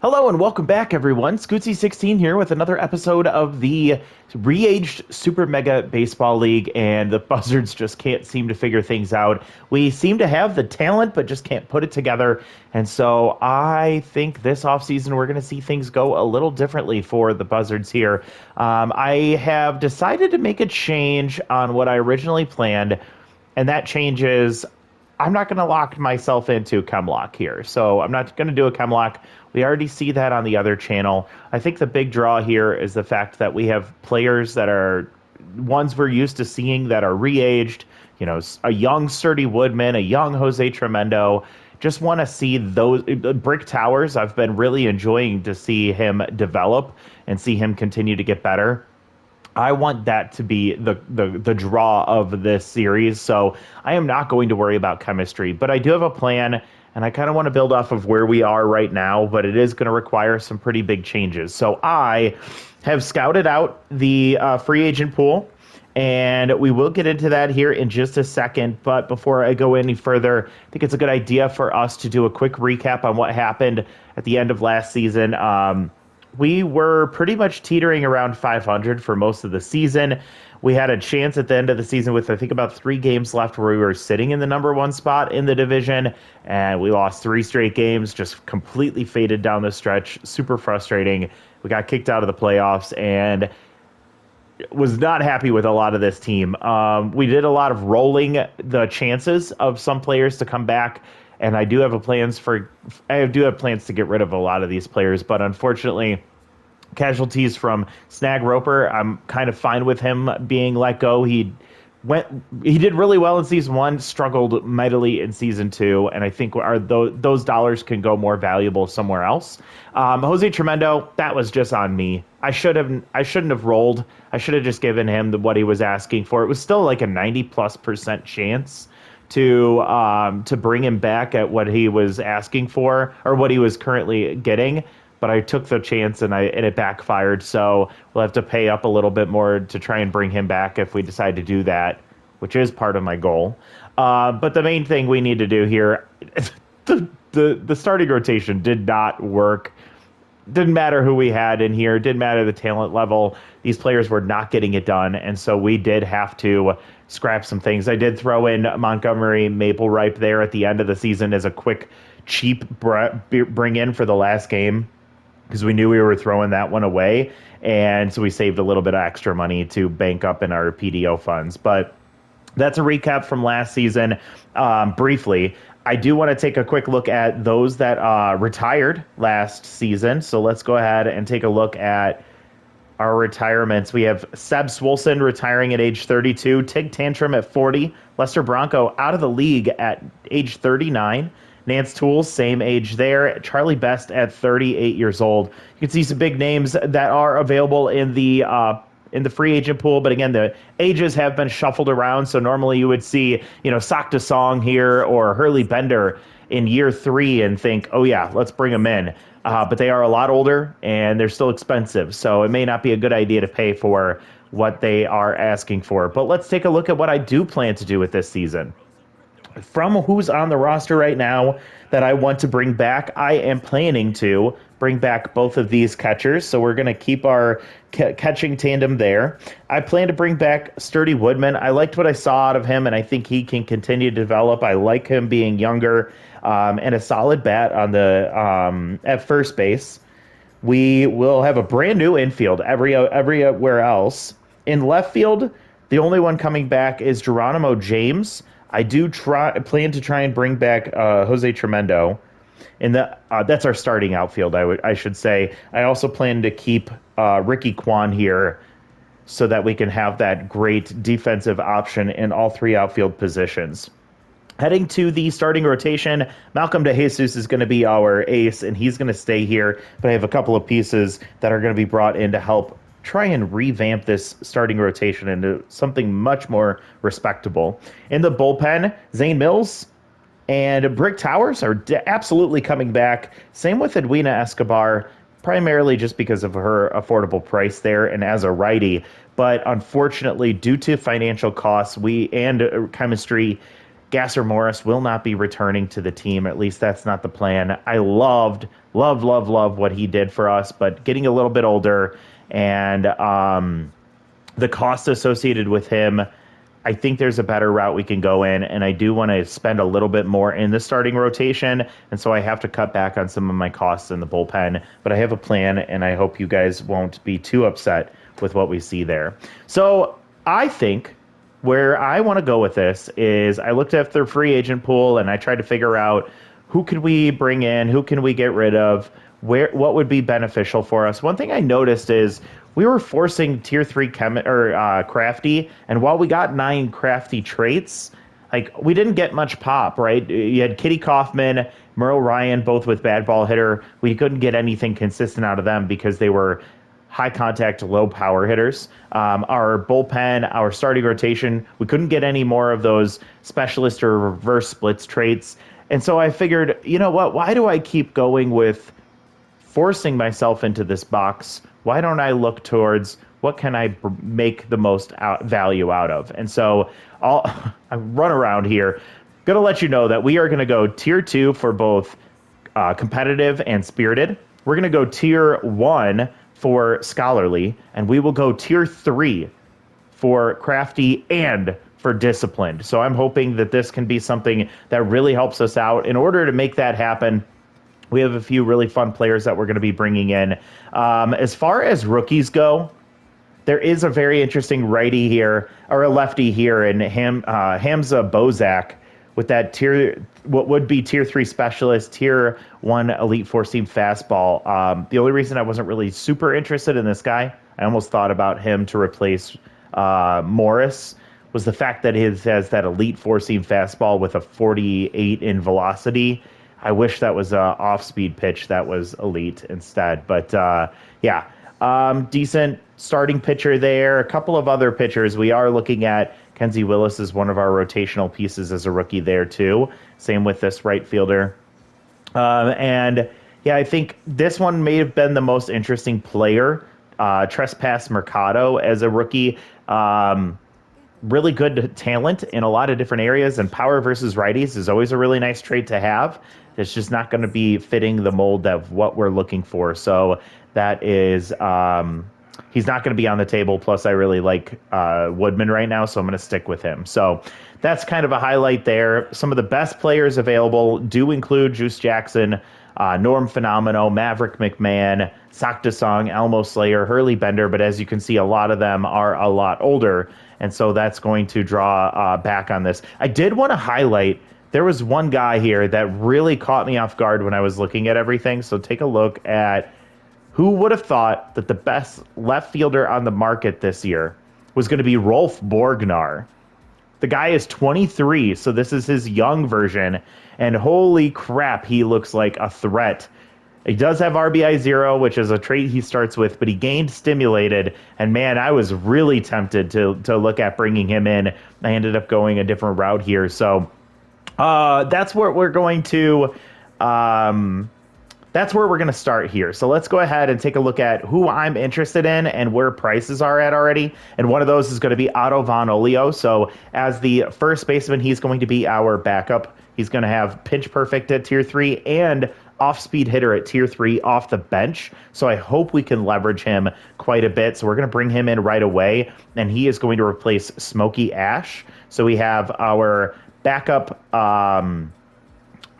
Hello and welcome back, everyone. Scootsy16 here with another episode of the Re-Aged Super Mega Baseball League, and the Buzzards just can't seem to figure things out. We seem to have the talent, but just can't put it together. And so I think this offseason we're going to see things go a little differently for the Buzzards here. I have decided to make a change on what I originally planned, and that change is I'm not going to lock myself into Chemlock here. So I'm not going to do a Chemlock. We already see that on the other channel. I think the big draw here is the fact that we have players that are ones we're used to seeing that are re-aged. You know, a young Sturdy Woodman, a young Jose Tremendo. Just want to see those Brick Towers. I've been really enjoying to see him develop and see him continue to get better. I want that to be the draw of this series, so I am not going to worry about chemistry, but I do have a plan, and I kind of want to build off of where we are right now, but it is going to require some pretty big changes. So I have scouted out the free agent pool, and we will get into that here in just a second. But before I go any further, I think it's a good idea for us to do a quick recap on what happened at the end of last season. We were pretty much teetering around 500 for most of the season. We had a chance at the end of the season with, I think, about 3 games left where we were sitting in the number 1 spot in the division, and we lost 3 straight games, just completely faded down the stretch. Super frustrating. We got kicked out of the playoffs and was not happy with a lot of this team. We did a lot of rolling the chances of some players to come back, and I do have plans to get rid of a lot of these players, but unfortunately, casualties from Snag Roper, I'm kind of fine with him being let go. He did really well in season 1, struggled mightily in season 2, and I think those dollars can go more valuable somewhere else. Jose Tremendo, that was just on me. I shouldn't have rolled. I should have just given him what he was asking for. It was still like a 90+% chance to bring him back at what he was asking for or what he was currently getting. But I took the chance and it backfired. So we'll have to pay up a little bit more to try and bring him back if we decide to do that, which is part of my goal. But the main thing we need to do here, the starting rotation did not work. Didn't matter who we had in here. Didn't matter the talent level. These players were not getting it done, and so we did have to scrap some things. I did throw in Montgomery Maple Ripe there at the end of the season as a quick, cheap bring in for the last game because we knew we were throwing that one away, and so we saved a little bit of extra money to bank up in our PDO funds. But that's a recap from last season. Briefly, I do want to take a quick look at those that retired last season. So let's go ahead and take a look at our retirements. We have Seb Swolson retiring at age 32, Tig Tantrum at 40, Lester Bronco out of the league at age 39, Nance Tools, same age there, Charlie Best at 38 years old. You can see some big names that are available in the free agent pool, but again, the ages have been shuffled around. So normally you would see, Sakta Song here or Hurley Bender in year 3 and think, oh yeah, let's bring them in. But they are a lot older and they're still expensive. So it may not be a good idea to pay for what they are asking for. But let's take a look at what I do plan to do with this season. From who's on the roster right now that I want to bring back, I am planning to bring back both of these catchers. So we're going to keep our catching tandem there. I plan to bring back Sturdy Woodman. I liked what I saw out of him, and I think he can continue to develop. I like him being younger and a solid bat on the at first base. We will have a brand new infield everywhere else. In left field, the only one coming back is Geronimo James. I do plan to try and bring back Jose Tremendo. And that's our starting outfield, I should say. I also plan to keep Ricky Kwan here so that we can have that great defensive option in all 3 outfield positions. Heading to the starting rotation, Malcolm DeJesus is going to be our ace, and he's going to stay here. But I have a couple of pieces that are going to be brought in to help try and revamp this starting rotation into something much more respectable. In the bullpen, Zane Mills and Brick Towers are absolutely coming back. Same with Edwina Escobar, primarily just because of her affordable price there and as a righty. But unfortunately, due to financial costs and chemistry, Gasser Morris will not be returning to the team. At least that's not the plan. I loved love what he did for us, but getting a little bit older and the cost associated with him, I think there's a better route we can go in, and I do want to spend a little bit more in the starting rotation, and so I have to cut back on some of my costs in the bullpen, but I have a plan, and I hope you guys won't be too upset with what we see there. So I think where I want to go with this is I looked at their free agent pool, and I tried to figure out who could we bring in, who can we get rid of, what would be beneficial for us. One thing I noticed is we were forcing tier three crafty, and while we got 9 crafty traits, like we didn't get much pop, right? You had Kitty Kaufman, Merle Ryan, both with bad ball hitter. We couldn't get anything consistent out of them because they were high contact, low power hitters. Our bullpen, our starting rotation, we couldn't get any more of those specialist or reverse splits traits. And so I figured, you know what? Why do I keep going with forcing myself into this box? Why don't I look towards what can I make the most value out of? And so I run around here. Going to let you know that we are going to go tier 2 for both competitive and spirited. We're going to go tier 1 for scholarly, and we will go tier 3 for crafty and for disciplined. So I'm hoping that this can be something that really helps us out. In order to make that happen, we have a few really fun players that we're going to be bringing in. As far as rookies go, there is a very interesting righty here, or a lefty here, in Hamza Bozak with that what would be tier 3 specialist, tier 1 elite 4-seam fastball. The only reason I wasn't really super interested in this guy, I almost thought about him to replace Morris, was the fact that he has that elite 4-seam fastball with a 48 in velocity. I wish that was a off-speed pitch that was elite instead. But yeah, decent starting pitcher there. A couple of other pitchers. We are looking at Kenzie Willis as one of our rotational pieces as a rookie there too. Same with this right fielder. And yeah, I think this one may have been the most interesting player. Trespass Mercado as a rookie. Really good talent in a lot of different areas, and power versus righties is always a really nice trait to have. It's just not going to be fitting the mold of what we're looking for. So that is, he's not going to be on the table. Plus, I really like Woodman right now, so I'm going to stick with him. So that's kind of a highlight there. Some of the best players available do include Juice Jackson, Norm Phenomeno, Maverick McMahon, Sakta Song, Elmo Slayer, Hurley Bender, but as you can see, a lot of them are a lot older, and so that's going to draw back on this. I did want to highlight, there was one guy here that really caught me off guard when I was looking at everything, so take a look at who would have thought that the best left fielder on the market this year was going to be Rolf Borgnar. The guy is 23, so this is his young version, and holy crap, he looks like a threat. He does have RBI 0, which is a trait he starts with, but he gained stimulated, and man, I was really tempted to look at bringing him in. I ended up going a different route here, so that's where we're going to start here. So let's go ahead and take a look at who I'm interested in and where prices are at already. And one of those is going to be Otto Von Olio. So as the first baseman, he's going to be our backup. He's going to have pitch perfect at tier 3 and off-speed hitter at tier 3 off the bench. So I hope we can leverage him quite a bit. So we're going to bring him in right away, and he is going to replace Smokey Ash. So we have our backup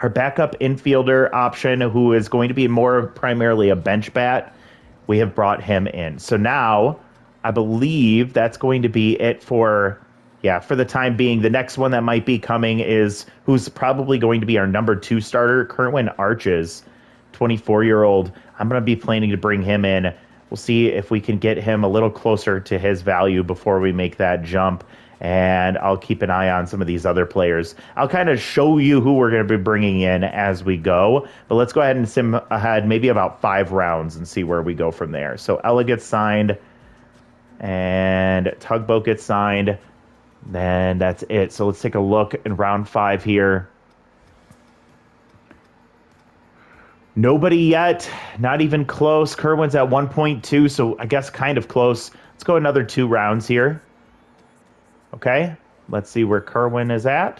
infielder option, who is going to be more primarily a bench bat. We have brought him in. So now I believe that's going to be it for the time being. The next one that might be coming is who's probably going to be our number 2 starter, Kerwin Arches, 24-year-old. I'm going to be planning to bring him in. We'll see if we can get him a little closer to his value before we make that jump. And I'll keep an eye on some of these other players. I'll kind of show you who we're going to be bringing in as we go. But let's go ahead and sim ahead maybe about 5 rounds and see where we go from there. So Ella gets signed, and Tugboat gets signed. Then that's it. So let's take a look in round 5 here. Nobody yet. Not even close. Kerwin's at 1.2, so I guess kind of close. Let's go another 2 rounds here. Okay, let's see where Kerwin is at.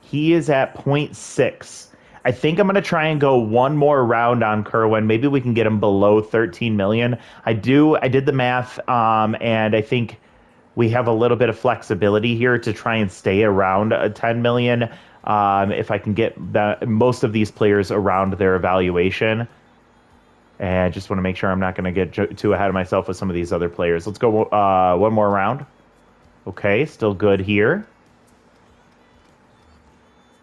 He is at 0.6. I think I'm going to try and go one more round on Kerwin. Maybe we can get him below 13 million. I did the math, and I think we have a little bit of flexibility here to try and stay around 10 million. If I can get most of these players around their evaluation. And I just want to make sure I'm not going to get too ahead of myself with some of these other players. Let's go one more round. Okay, still good here.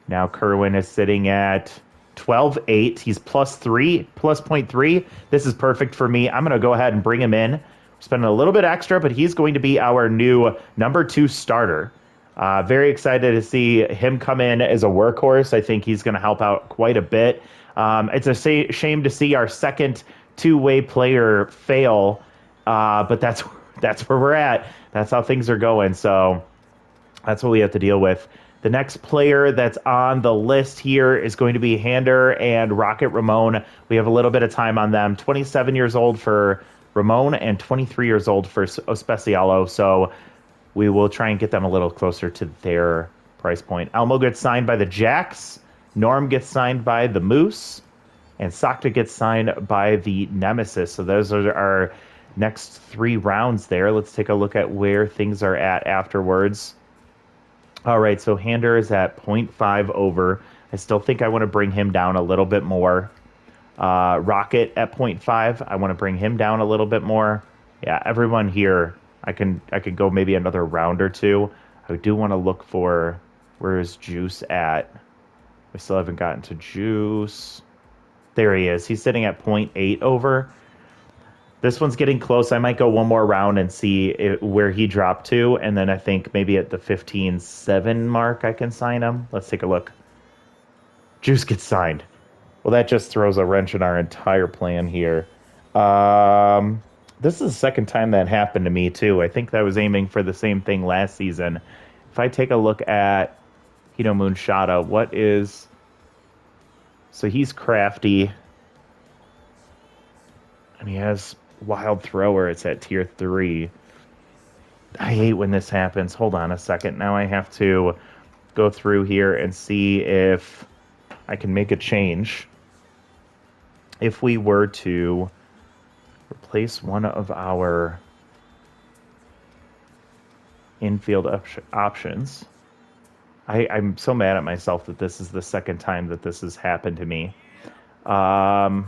Now Kerwin is sitting at 12.8. He's plus 0.3. This is perfect for me. I'm going to go ahead and bring him in. Spending a little bit extra, but he's going to be our new number 2 starter. Very excited to see him come in as a workhorse. I think he's going to help out quite a bit. It's a shame to see our second two-way player fail, but that's where we're at. That's how things are going. So that's what we have to deal with. The next player that's on the list here is going to be Hander and Rocket Ramon. We have a little bit of time on them. 27 years old for Ramon and 23 years old for Ospecialo. So we will try and get them a little closer to their price point. Elmo gets signed by the Jacks. Norm gets signed by the Moose. And Sakta gets signed by the Nemesis. So those are our next 3 rounds there. Let's take a look at where things are at afterwards. All right, so Hander is at 0.5 over. I still think I want to bring him down a little bit more. Rocket at 0.5. I want to bring him down a little bit more. Yeah, everyone here, I could go maybe another round or 2. I do want to look for where is Juice at. We still haven't gotten to Juice. There he is. He's sitting at 0.8 over. This one's getting close. I might go one more round and see where he dropped to, and then I think maybe at the 15.7 mark I can sign him. Let's take a look. Juice gets signed. Well, that just throws a wrench in our entire plan here. This is the second time that happened to me, too. I think I was aiming for the same thing last season. If I take a look at Hito Moonshada, what is... So he's crafty. And he has Wild Thrower. It's at tier 3. I hate when this happens. Hold on a second. Now I have to go through here and see if I can make a change. If we were to replace one of our infield options. I'm so mad at myself that this is the second time that this has happened to me. I'm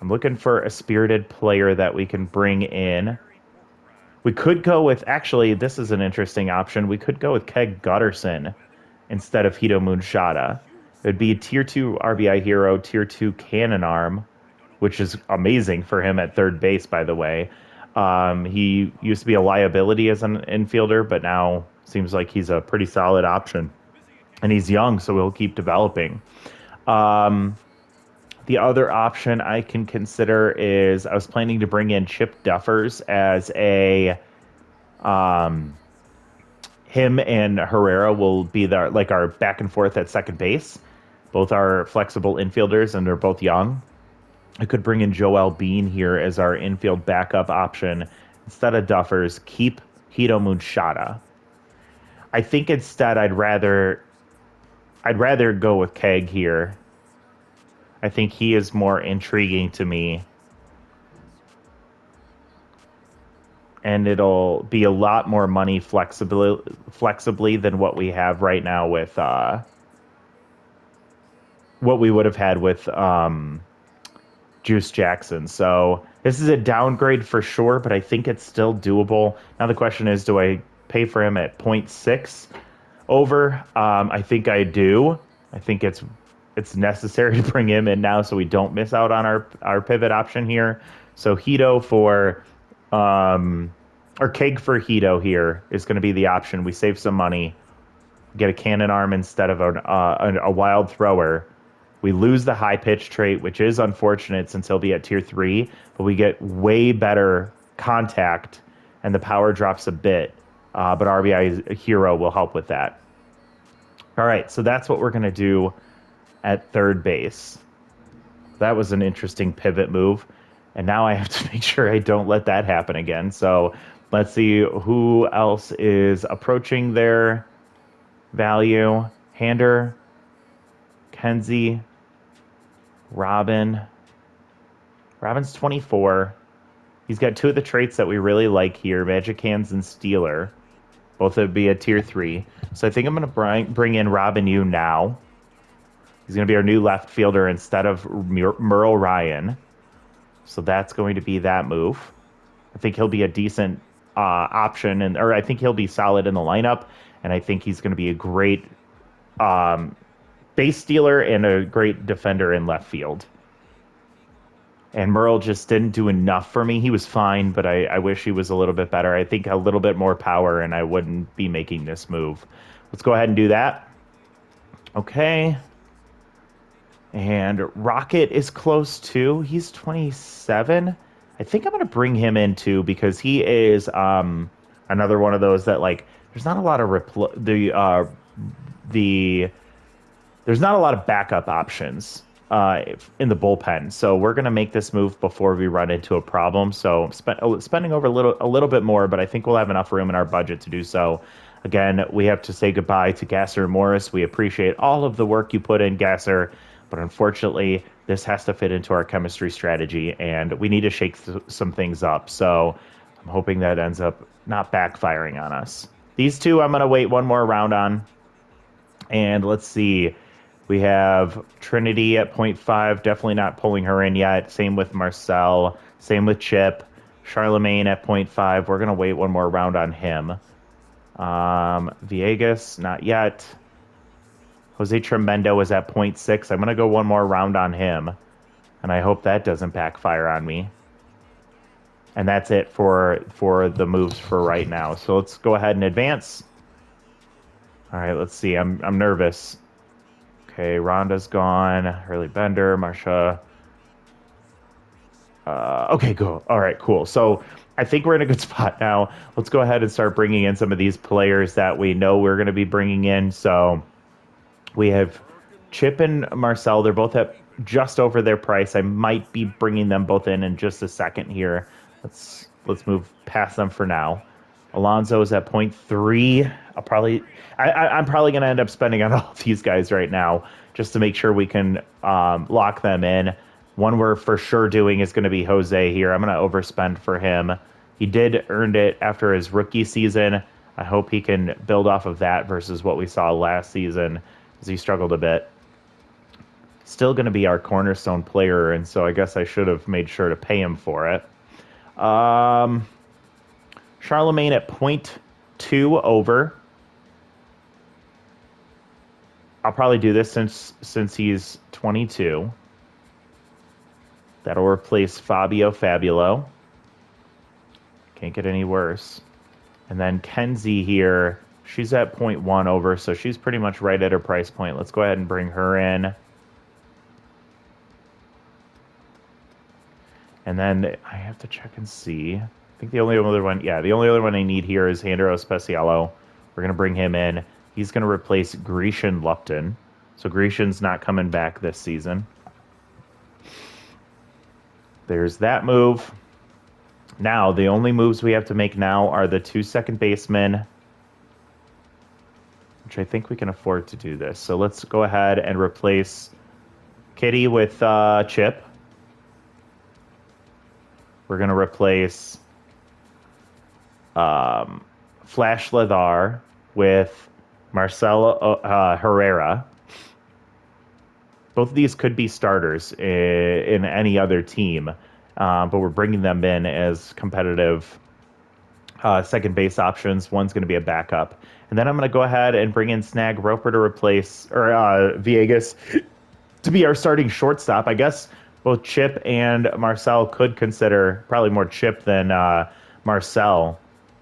looking for a spirited player that we can bring in. We could go with, actually, this is an interesting option. We could go with Keg Gutterson instead of Hito Moonshada. It would be a tier 2 RBI hero, tier 2 cannon arm, which is amazing for him at third base, by the way. He used to be a liability as an infielder, but now seems like he's a pretty solid option. And he's young, so he'll keep developing. The other option I can consider is I was planning to bring in Chip Duffers as a... him and Herrera will be our back and forth at second base. Both are flexible infielders, and they're both young. I could bring in Joel Bean here as our infield backup option. Instead of Duffers, keep Hito Moonshada. I think instead I'd rather go with Keg here. I think he is more intriguing to me. And it'll be a lot more money flexibly than what we have right now with what we would have had with Juice Jackson. So this is a downgrade for sure, but I think it's still doable. Now the question is, do I pay for him at 0.6 over? I think I do. I think it's necessary to bring him in now so we don't miss out on our pivot option here. So Hito for... or Keg for Hito here is going to be the option. We save some money, get a cannon arm instead of a wild thrower. We lose the high pitch trait, which is unfortunate since he'll be at tier 3, but we get way better contact and the power drops a bit. But RBI Hero will help with that. All right, so that's what we're going to do at third base. That was an interesting pivot move. And now I have to make sure I don't let that happen again. So let's see who else is approaching their value. Hander Kenzie, Robin. Robin's 24. He's got two of the traits that we really like here, Magic Hands and Stealer. Both would be a tier 3. So I think I'm going to bring in Robin Yu now. He's going to be our new left fielder instead of Merle Ryan. So that's going to be that move. I think he'll be a decent option, or I think he'll be solid in the lineup, and I think he's going to be a great base stealer and a great defender in left field. And Merle just didn't do enough for me. He was fine, but I wish he was a little bit better. I think a little bit more power, and I wouldn't be making this move. Let's go ahead and do that. Okay. And Rocket is close too. He's 27. I think I'm going to bring him in too because he is another one of those that like there's not a lot of there's not a lot of backup options in the bullpen. So we're going to make this move before we run into a problem. So spending over a little bit more, but I think we'll have enough room in our budget to do so. Again, we have to say goodbye to Gasser and Morris. We appreciate all of the work you put in, Gasser, but unfortunately, this has to fit into our chemistry strategy, and we need to shake some things up. So I'm hoping that ends up not backfiring on us. These two I'm going to wait one more round on. And let's see. We have Trinity at 0.5. Definitely not pulling her in yet. Same with Marcel. Same with Chip. Charlemagne at 0.5. We're going to wait one more round on him. Villegas, not yet. Jose Tremendo is at 0.6. I'm going to go one more round on him. And I hope that doesn't backfire on me. And that's it for the moves for right now. So let's go ahead and advance. All right, let's see. I'm nervous. Okay, Rhonda's gone. Hurley Bender, Marsha. Okay, go. All right, cool. So I think we're in a good spot now. Let's go ahead and start bringing in some of these players that we know we're going to be bringing in. So we have Chip and Marcel. They're both at just over their price. I might be bringing them both in just a second here. Let's move past them for now. Alonso is at 0.3. I'm probably going to end up spending on all of these guys right now just to make sure we can lock them in. One we're for sure doing is going to be Jose here. I'm going to overspend for him. He did earn it after his rookie season. I hope he can build off of that versus what we saw last season as he struggled a bit. Still going to be our cornerstone player, and so I guess I should have made sure to pay him for it. Charlemagne at 0.2 over. I'll probably do this since he's 22. That'll replace Fabio Fabulo. Can't get any worse. And then Kenzie here, she's at 0.1 over, so she's pretty much right at her price point. Let's go ahead and bring her in. And then I have to check and see. I think the only other one I need here is Andrew Specialo. We're going to bring him in. He's going to replace Grecian Lupton. So Grecian's not coming back this season. There's that move. Now, the only moves we have to make now are the 2 second basemen, which I think we can afford to do this. So let's go ahead and replace Kitty with Chip. We're going to replace Flash Ladar with Marcelo Herrera. Both of these could be starters in any other team, but we're bringing them in as competitive second base options. One's going to be a backup. And then I'm going to go ahead and bring in Snag Roper to replace, or Villegas to be our starting shortstop. I guess both Chip and Marcel could consider, probably more Chip than Marcel,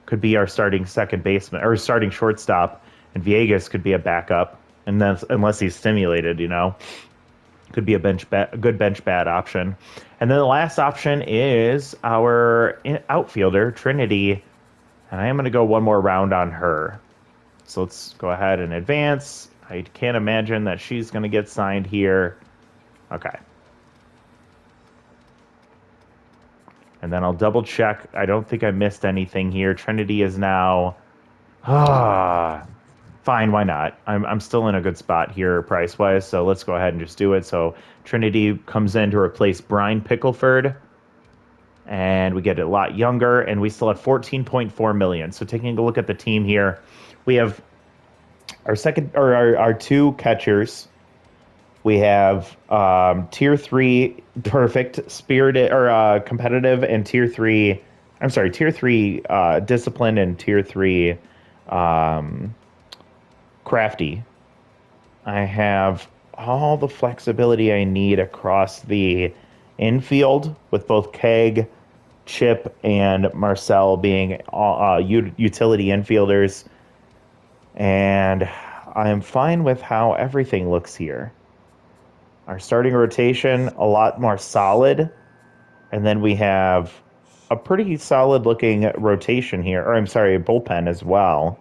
could be our starting second baseman or starting shortstop, and Villegas could be a backup, and then unless he's stimulated, could be a good bench bat option. And then the last option is our outfielder Trinity, and I am going to go one more round on her. So let's go ahead and advance. I can't imagine that she's going to get signed here. Okay. And then I'll double check. I don't think I missed anything here. Trinity is now Fine, why not? I'm still in a good spot here price wise, so let's go ahead and just do it. So Trinity comes in to replace Brian Pickleford, and we get a lot younger, and we still have 14.4 million. So taking a look at the team here, we have our two catchers. We have tier three perfect spirited or competitive and tier three. I'm sorry, tier three disciplined and tier three um, crafty. I have all the flexibility I need across the infield with both Keg, Chip, and Marcel being utility infielders. And I am fine with how everything looks here. Our starting rotation, a lot more solid. And then we have a pretty solid looking rotation here. Or I'm sorry, bullpen as well.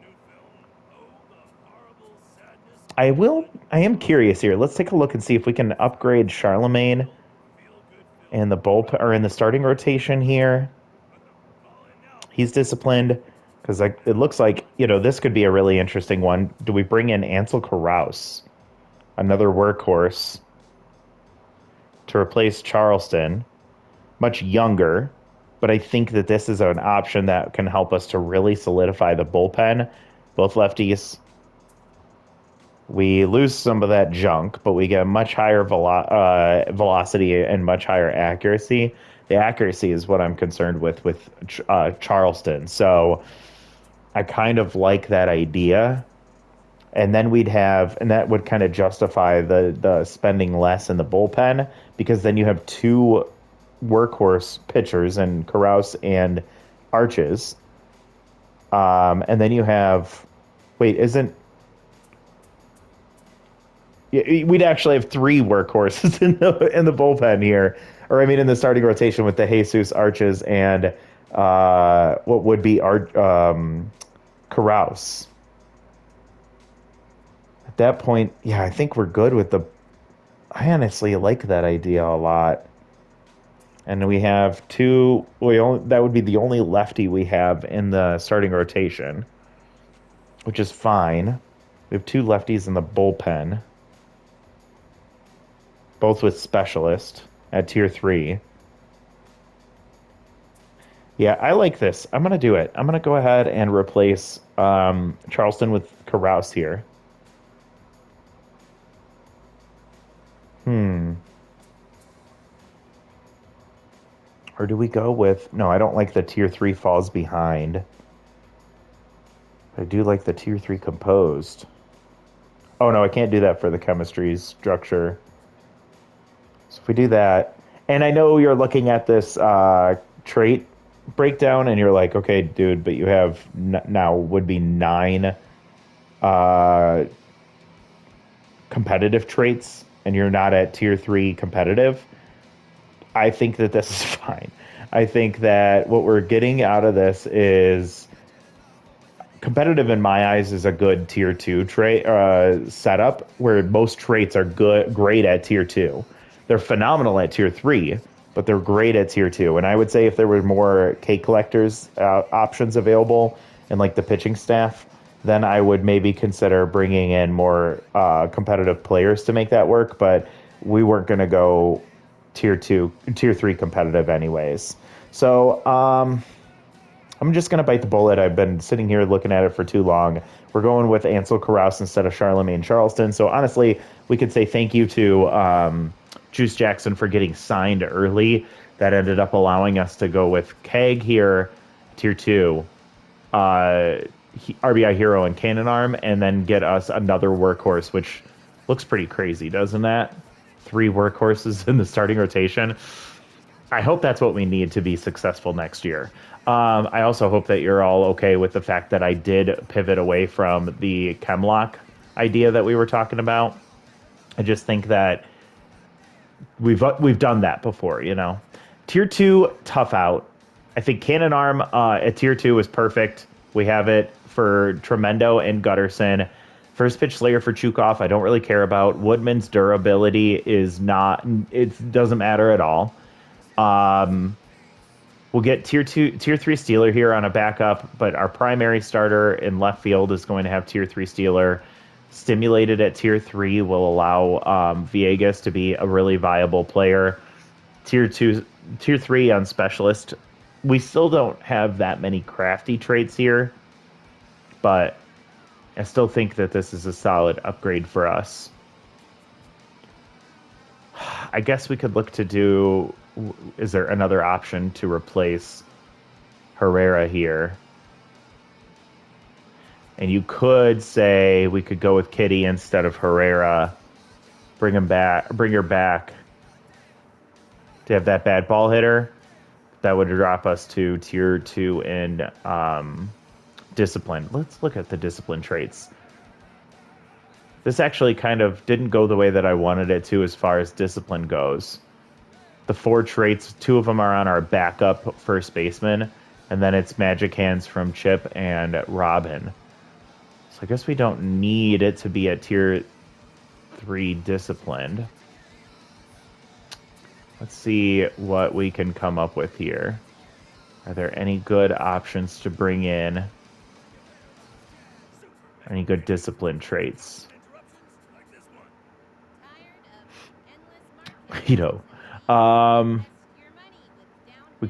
I am curious here. Let's take a look and see if we can upgrade Charlemagne in the bullpen or in the starting rotation here. He's disciplined because it looks like, this could be a really interesting one. Do we bring in Ansel Carouse, another workhorse, to replace Charleston? Much younger, but I think that this is an option that can help us to really solidify the bullpen. Both lefties. We lose some of that junk, but we get much higher velocity and much higher accuracy. The accuracy is what I'm concerned with Charleston. So I kind of like that idea. And then and that would kind of justify the spending less in the bullpen, because then you have two workhorse pitchers and Carouse and Arches. And then you have, we'd actually have three workhorses in the bullpen here, or I mean in the starting rotation with the Jesus, Arches, and what would be Carouse. At that point, yeah, I think we're good with I honestly like that idea a lot. And we have that would be the only lefty we have in the starting rotation, which is fine. We have two lefties in the bullpen, both with specialist at tier 3. Yeah, I like this. I'm going to do it. I'm going to go ahead and replace Charleston with Carouse here. Or do we go with... No, I don't like the tier 3 falls behind. I do like the tier 3 composed. Oh, no, I can't do that for the chemistry structure. So if we do that... And I know you're looking at this trait breakdown, and you're like, okay, dude, but you have now would be 9 competitive traits, and you're not at tier 3 competitive. I think that this is fine. I think that what we're getting out of this is competitive in my eyes is a good tier 2 trait setup, where most traits are great at tier 2. They're phenomenal at tier 3, but they're great at tier 2. And I would say if there were more cake collectors options available in like the pitching staff, then I would maybe consider bringing in more competitive players to make that work. But we weren't going to go tier 3 competitive anyways. So I'm just going to bite the bullet. I've been sitting here looking at it for too long. We're going with Ansel Carouse instead of Charlemagne Charleston. So honestly, we could say thank you to Juice Jackson for getting signed early. That ended up allowing us to go with Keg here, tier 2, RBI Hero and Cannon Arm, and then get us another workhorse, which looks pretty crazy, doesn't that? 3 workhorses in the starting rotation. I hope that's what we need to be successful next year. I also hope that you're all okay with the fact that I did pivot away from the Chemlock idea that we were talking about. I just think that we've done that before, Tier 2, tough out. I think Cannon Arm at tier 2 is perfect. We have it for Tremendo and Gutterson. First pitch Slayer for Chukov, I don't really care about. Woodman's durability is not, it doesn't matter at all. We'll get tier 3 Steeler here on a backup, but our primary starter in left field is going to have tier 3 Steeler. Stimulated at tier 3 will allow Viegas to be a really viable player. Tier 3 on specialist. We still don't have that many crafty traits here, but I still think that this is a solid upgrade for us. I guess we could look to do, is there another option to replace Herrera here? And you could say we could go with Kitty instead of Herrera. Bring her back to have that bad ball hitter. That would drop us to tier 2 in discipline. Let's look at the discipline traits. This actually kind of didn't go the way that I wanted it to as far as discipline goes. The 4 traits, 2 of them are on our backup first baseman, and then it's Magic Hands from Chip and Robin. So I guess we don't need it to be at tier 3 disciplined. Let's see what we can come up with here. Are there any good options to bring in? Any good discipline traits? We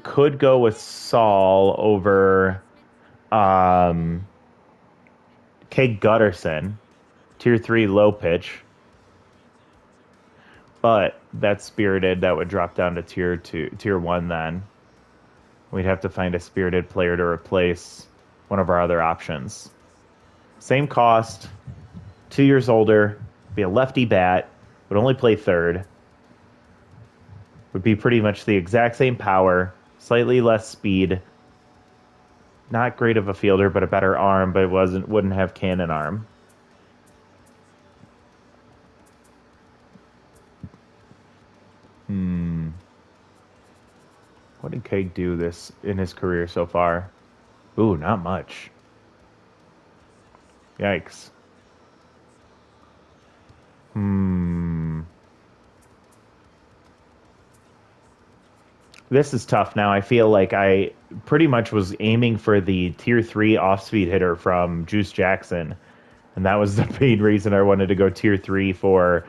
could go with Saul over Kate Gutterson, tier 3 low pitch. But that's spirited. That would drop down to tier 1 then. We'd have to find a spirited player to replace one of our other options. Same cost, 2 years older, be a lefty bat, would only play third. Would be pretty much the exact same power, slightly less speed. Not great of a fielder, but a better arm, but wouldn't have cannon arm. What did Cade do this in his career so far? Ooh, not much. Yikes. This is tough now. I feel like I pretty much was aiming for the tier 3 off-speed hitter from Juice Jackson. And that was the main reason I wanted to go tier 3 for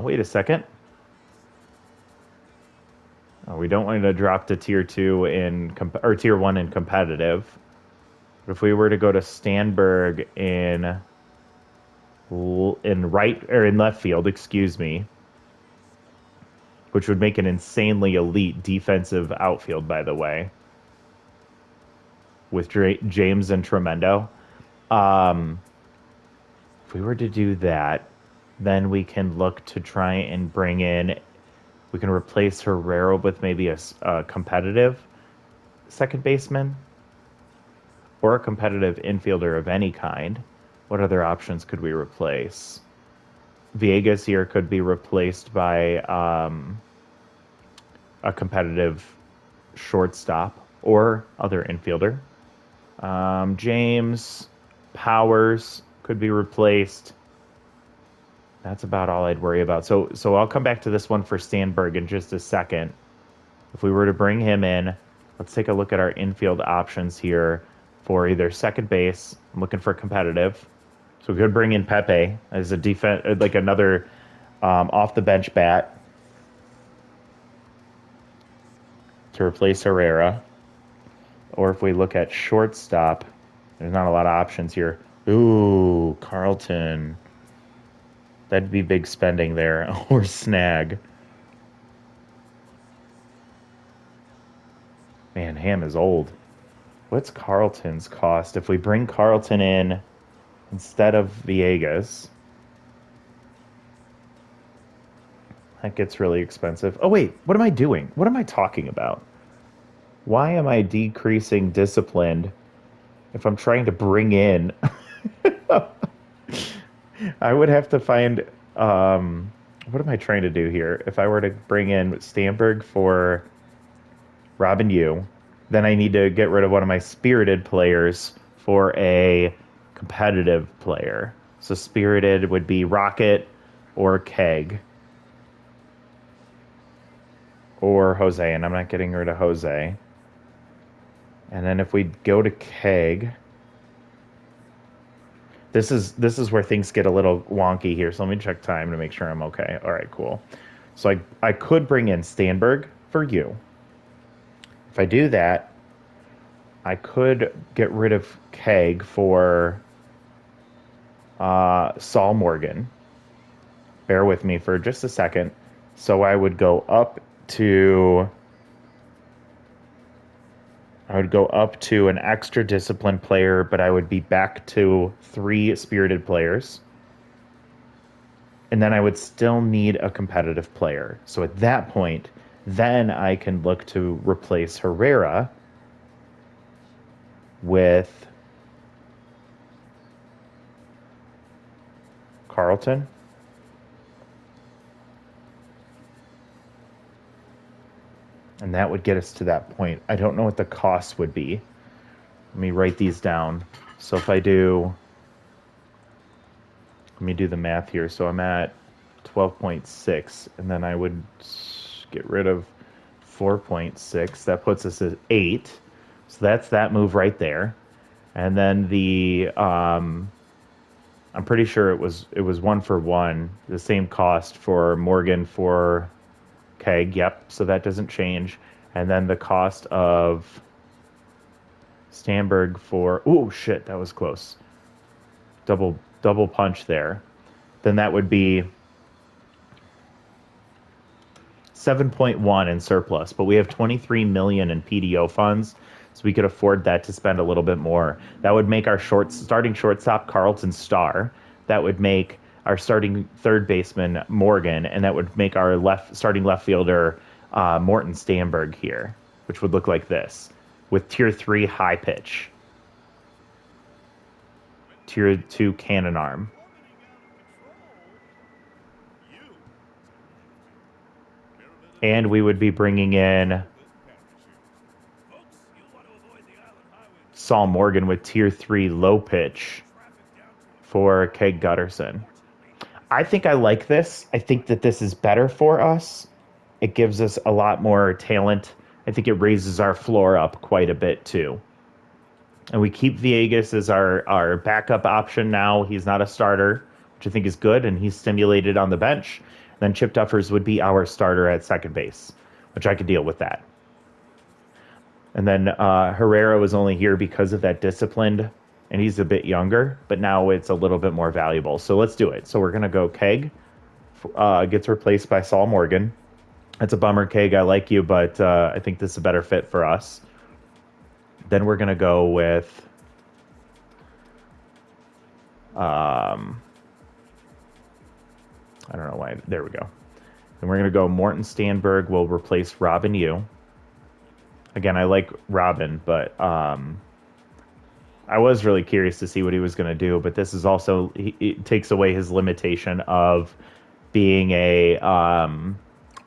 wait a second. Oh, we don't want to drop to tier 2 or tier 1 in competitive. But if we were to go to Stanberg in right or in left field, excuse me, which would make an insanely elite defensive outfield, by the way, with James and Tremendo. If we were to do that, then we can look to try and bring in. We can replace Herrera with maybe a competitive second baseman or a competitive infielder of any kind. What other options could we replace? Viegas here could be replaced by a competitive shortstop or other infielder. James Powers could be replaced. That's about all I'd worry about. So I'll come back to this one for Stanberg in just a second. If we were to bring him in, let's take a look at our infield options here for either second base. I'm looking for competitive. So we could bring in Pepe as a defense, like another off the bench bat to replace Herrera. Or if we look at shortstop, there's not a lot of options here. Ooh, Carlton. That'd be big spending there. Or Snag. Man, Ham is old. What's Carlton's cost? If we bring Carlton in instead of Viegas, that gets really expensive. Oh, wait. What am I doing? What am I talking about? Why am I decreasing disciplined if I'm trying to bring in... I would have to find, what am I trying to do here? If I were to bring in Stanberg for Robin Yu, then I need to get rid of one of my spirited players for a competitive player. So spirited would be Rocket, or Keg or Jose, and I'm not getting rid of Jose. And then if we go to Keg, this is where things get a little wonky here. So let me check time to make sure I'm okay. All right, cool. So I could bring in Stanberg for you. If I do that, I could get rid of Keg for Saul Morgan. Bear with me for just a second. So I would go up to an extra disciplined player, but I would be back to 3 spirited players. And then I would still need a competitive player. So at that point, then I can look to replace Herrera with Carlton. And that would get us to that point. I don't know what the cost would be. Let me write these down. So if I do, let me do the math here. So I'm at 12.6, and then I would get rid of 4.6. That puts us at 8. So that's that move right there. And then I'm pretty sure it was 1-for-1, the same cost for Morgan for Keg. Yep. So that doesn't change. And then the cost of Stanberg for, oh shit, that was close. Double punch there. Then that would be 7.1 in surplus, but we have 23 million in PDO funds, so we could afford that to spend a little bit more. That would make our starting shortstop Carlton Starr. That would make our starting third baseman Morgan, and that would make our starting left fielder Morton Stanberg here, which would look like this, with tier 3 high pitch, tier 2 cannon arm. And we would be bringing in Saul Morgan with tier 3 low pitch for Keg Gutterson. I think I like this. I think that this is better for us. It gives us a lot more talent. I think it raises our floor up quite a bit too. And we keep Villegas as our backup option now. He's not a starter, which I think is good, and he's stimulated on the bench. Then Chip Duffers would be our starter at second base, which I could deal with that. And then Herrera was only here because of that disciplined, and he's a bit younger, but now it's a little bit more valuable. So let's do it. So we're going to go Keg. Gets replaced by Saul Morgan. That's a bummer, Keg. I like you, but I think this is a better fit for us. Then we're going to go with I don't know why. There we go. And we're going to go Morton Stanberg will replace Robin Yu. Again, I like Robin, but I was really curious to see what he was going to do. But this is also, it takes away his limitation of being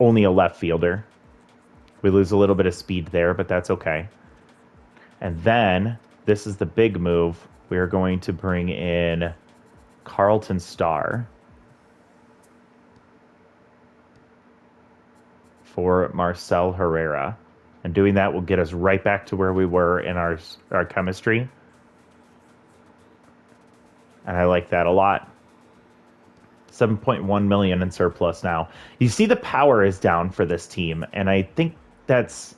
only a left fielder. We lose a little bit of speed there, but that's okay. And then, this is the big move. We are going to bring in Carlton Starr for Marcel Herrera. And doing that will get us right back to where we were in our chemistry. And I like that a lot. 7.1 million in surplus now. You see the power is down for this team, and I think that's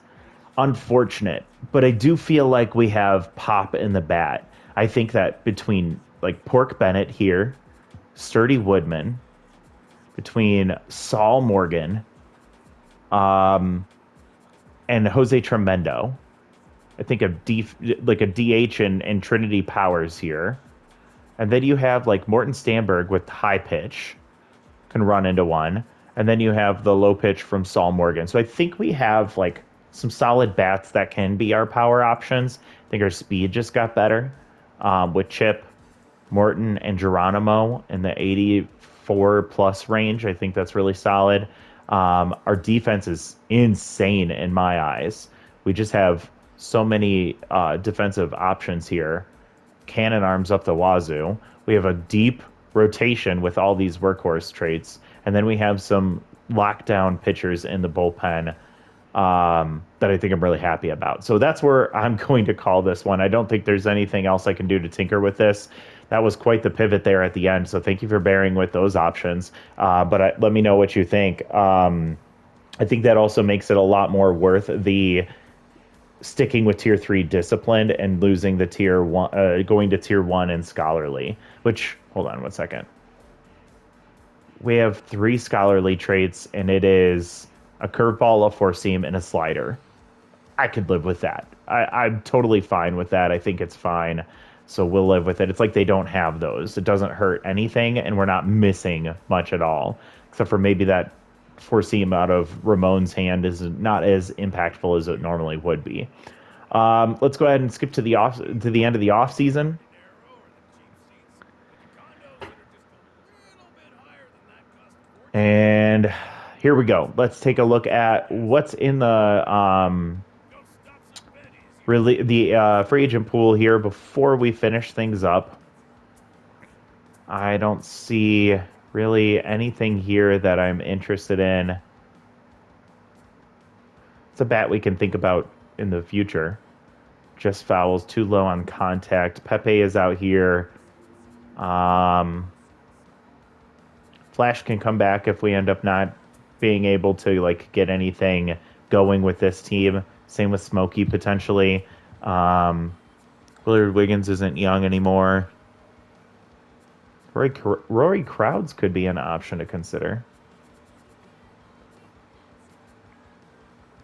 unfortunate. But I do feel like we have pop in the bat. I think that between like Pork Bennett here, Sturdy Woodman, between Saul Morgan, and Jose Tremendo, I think of like a DH and Trinity Powers here. And then you have like Morton Stanberg with high pitch, can run into one. And then you have the low pitch from Saul Morgan. So I think we have like some solid bats that can be our power options. I think our speed just got better with Chip, Morton, and Geronimo in the 84 plus range. I think that's really solid. Our defense is insane in my eyes. We just have so many defensive options here. Cannon arms up the wazoo. We have a deep rotation with all these workhorse traits, and then we have some lockdown pitchers in the bullpen that I think I'm really happy about. So that's where I'm going to call this one. I don't think there's anything else I can do to tinker with this. That was quite the pivot there at the end. So thank you for bearing with those options. Let me know what you think. I think that also makes it a lot more worth the sticking with tier 3 disciplined and losing the tier 1, going to tier 1 in scholarly, which, hold on one second. We have 3 scholarly traits, and it is a curveball, a four seam, and a slider. I could live with that. I'm totally fine with that. I think it's fine. So we'll live with it. It's like they don't have those. It doesn't hurt anything, and we're not missing much at all, except for maybe that four seam out of Ramon's hand is not as impactful as it normally would be. Let's go ahead and skip to the end of the off season. And here we go. Let's take a look at what's in the free agent pool here before we finish things up. I don't see really anything here that I'm interested in. It's a bat we can think about in the future. Just fouls, too low on contact. Pepe is out here. Flash can come back if we end up not being able to like get anything going with this team. Same with Smokey potentially. Willard Wiggins isn't young anymore. Rory Crowds could be an option to consider.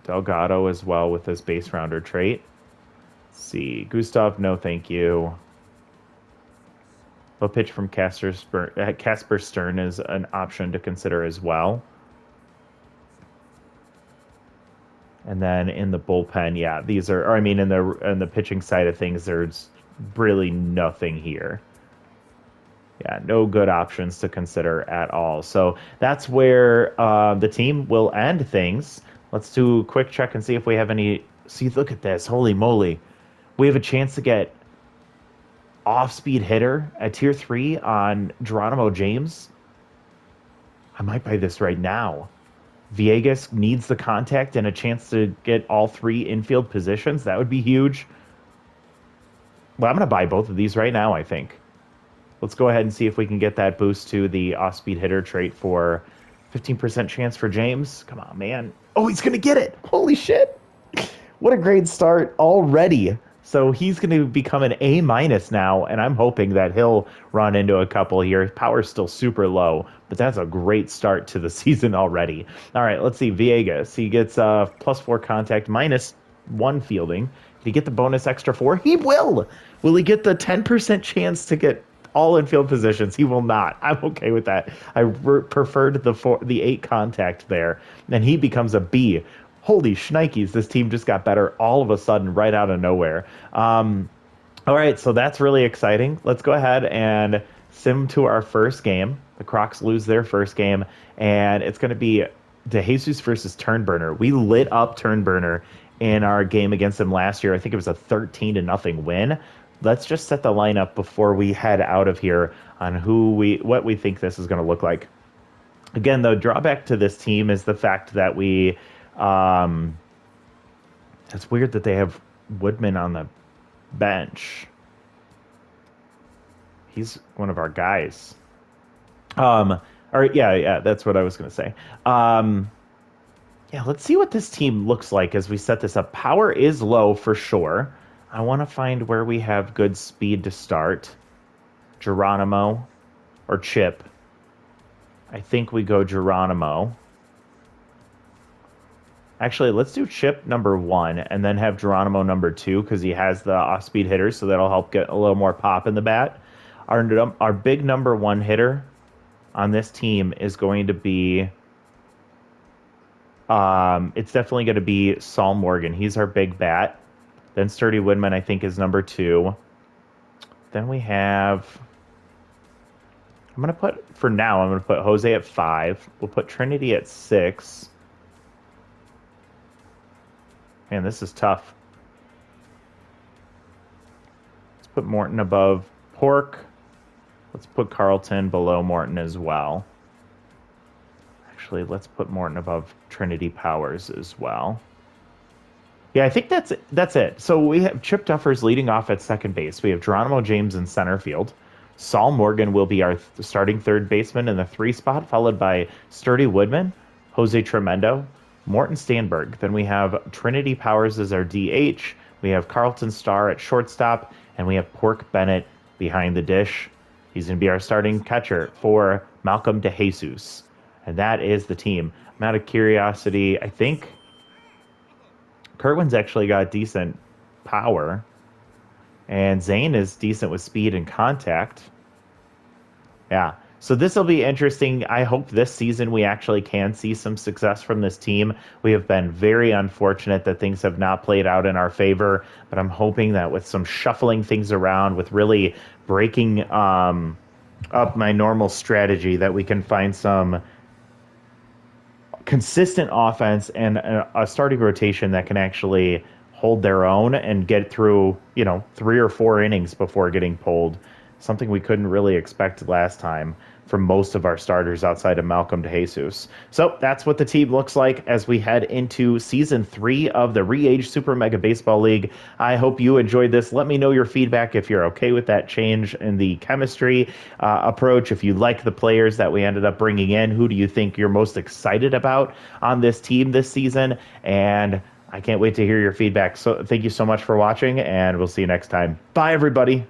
Delgado as well with his base rounder trait. Let's see. Gustav, no thank you. A pitch from Casper Stern is an option to consider as well. And then in the bullpen, yeah, these are, or I mean, in the pitching side of things, there's really nothing here. Yeah, no good options to consider at all. So that's where the team will end things. Let's do a quick check and see if we have any. See, look at this. Holy moly. We have a chance to get off-speed hitter at tier 3 on Geronimo James. I might buy this right now. Viegas needs the contact and a chance to get all 3 infield positions. That would be huge. Well, I'm going to buy both of these right now, I think. Let's go ahead and see if we can get that boost to the off-speed hitter trait for 15% chance for James. Come on, man. Oh, he's going to get it. Holy shit. What a great start already. So he's going to become an A- now, and I'm hoping that he'll run into a couple here. His power's still super low, but that's a great start to the season already. All right, let's see. Viegas, he gets +4 contact, -1 fielding. Did he get the bonus extra 4? He will. Will he get the 10% chance to get all infield positions? He will not. I'm okay with that. I preferred the 8 contact there. And he becomes a B. Holy shnikes, this team just got better all of a sudden, right out of nowhere. All right, so that's really exciting. Let's go ahead and sim to our first game. The Crocs lose their first game, and it's going to be DeJesus versus Turnburner. We lit up Turnburner in our game against them last year. I think it was a 13-0 win. Let's just set the lineup before we head out of here on what we think this is going to look like. Again, the drawback to this team is the fact that it's weird that they have Woodman on the bench. He's one of our guys. Yeah, that's what I was going to say. Yeah, let's see what this team looks like as we set this up. Power is low for sure. I want to find where we have good speed to start. Geronimo or Chip. I think we go Geronimo. Actually, let's do Chip number 1 and then have Geronimo number 2 because he has the off-speed hitter, so that'll help get a little more pop in the bat. Our big number 1 hitter on this team is going to be it's definitely going to be Saul Morgan. He's our big bat. Then Sturdy Woodman, I think, is number 2. Then we have... I'm going to put Jose at 5. We'll put Trinity at 6. Man, this is tough. Let's put Morton above Pork. Let's put Carlton below Morton as well. Actually, let's put Morton above Trinity Powers as well. Yeah, I think that's it. So we have Chip Duffers leading off at second base. We have Geronimo James in center field. Saul Morgan will be our starting third baseman in the 3 spot, followed by Sturdy Woodman, Jose Tremendo, Morton Stanberg. Then we have Trinity Powers as our DH. We have Carlton Starr at shortstop, and we have Pork Bennett behind the dish. He's going to be our starting catcher for Malcolm DeJesus. And that is the team. I'm out of curiosity. I think Kerwin's actually got decent power, and Zane is decent with speed and contact. Yeah. So this will be interesting. I hope this season we actually can see some success from this team. We have been very unfortunate that things have not played out in our favor, but I'm hoping that with some shuffling things around, with really breaking up my normal strategy, that we can find some consistent offense and a starting rotation that can actually hold their own and get through, 3 or 4 innings before getting pulled. Something we couldn't really expect last time from most of our starters outside of Malcolm DeJesus. So that's what the team looks like as we head into season 3 of the Re-Age Super Mega Baseball League. I hope you enjoyed this. Let me know your feedback if you're okay with that change in the chemistry approach. If you like the players that we ended up bringing in, who do you think you're most excited about on this team this season? And I can't wait to hear your feedback. So thank you so much for watching, and we'll see you next time. Bye, everybody.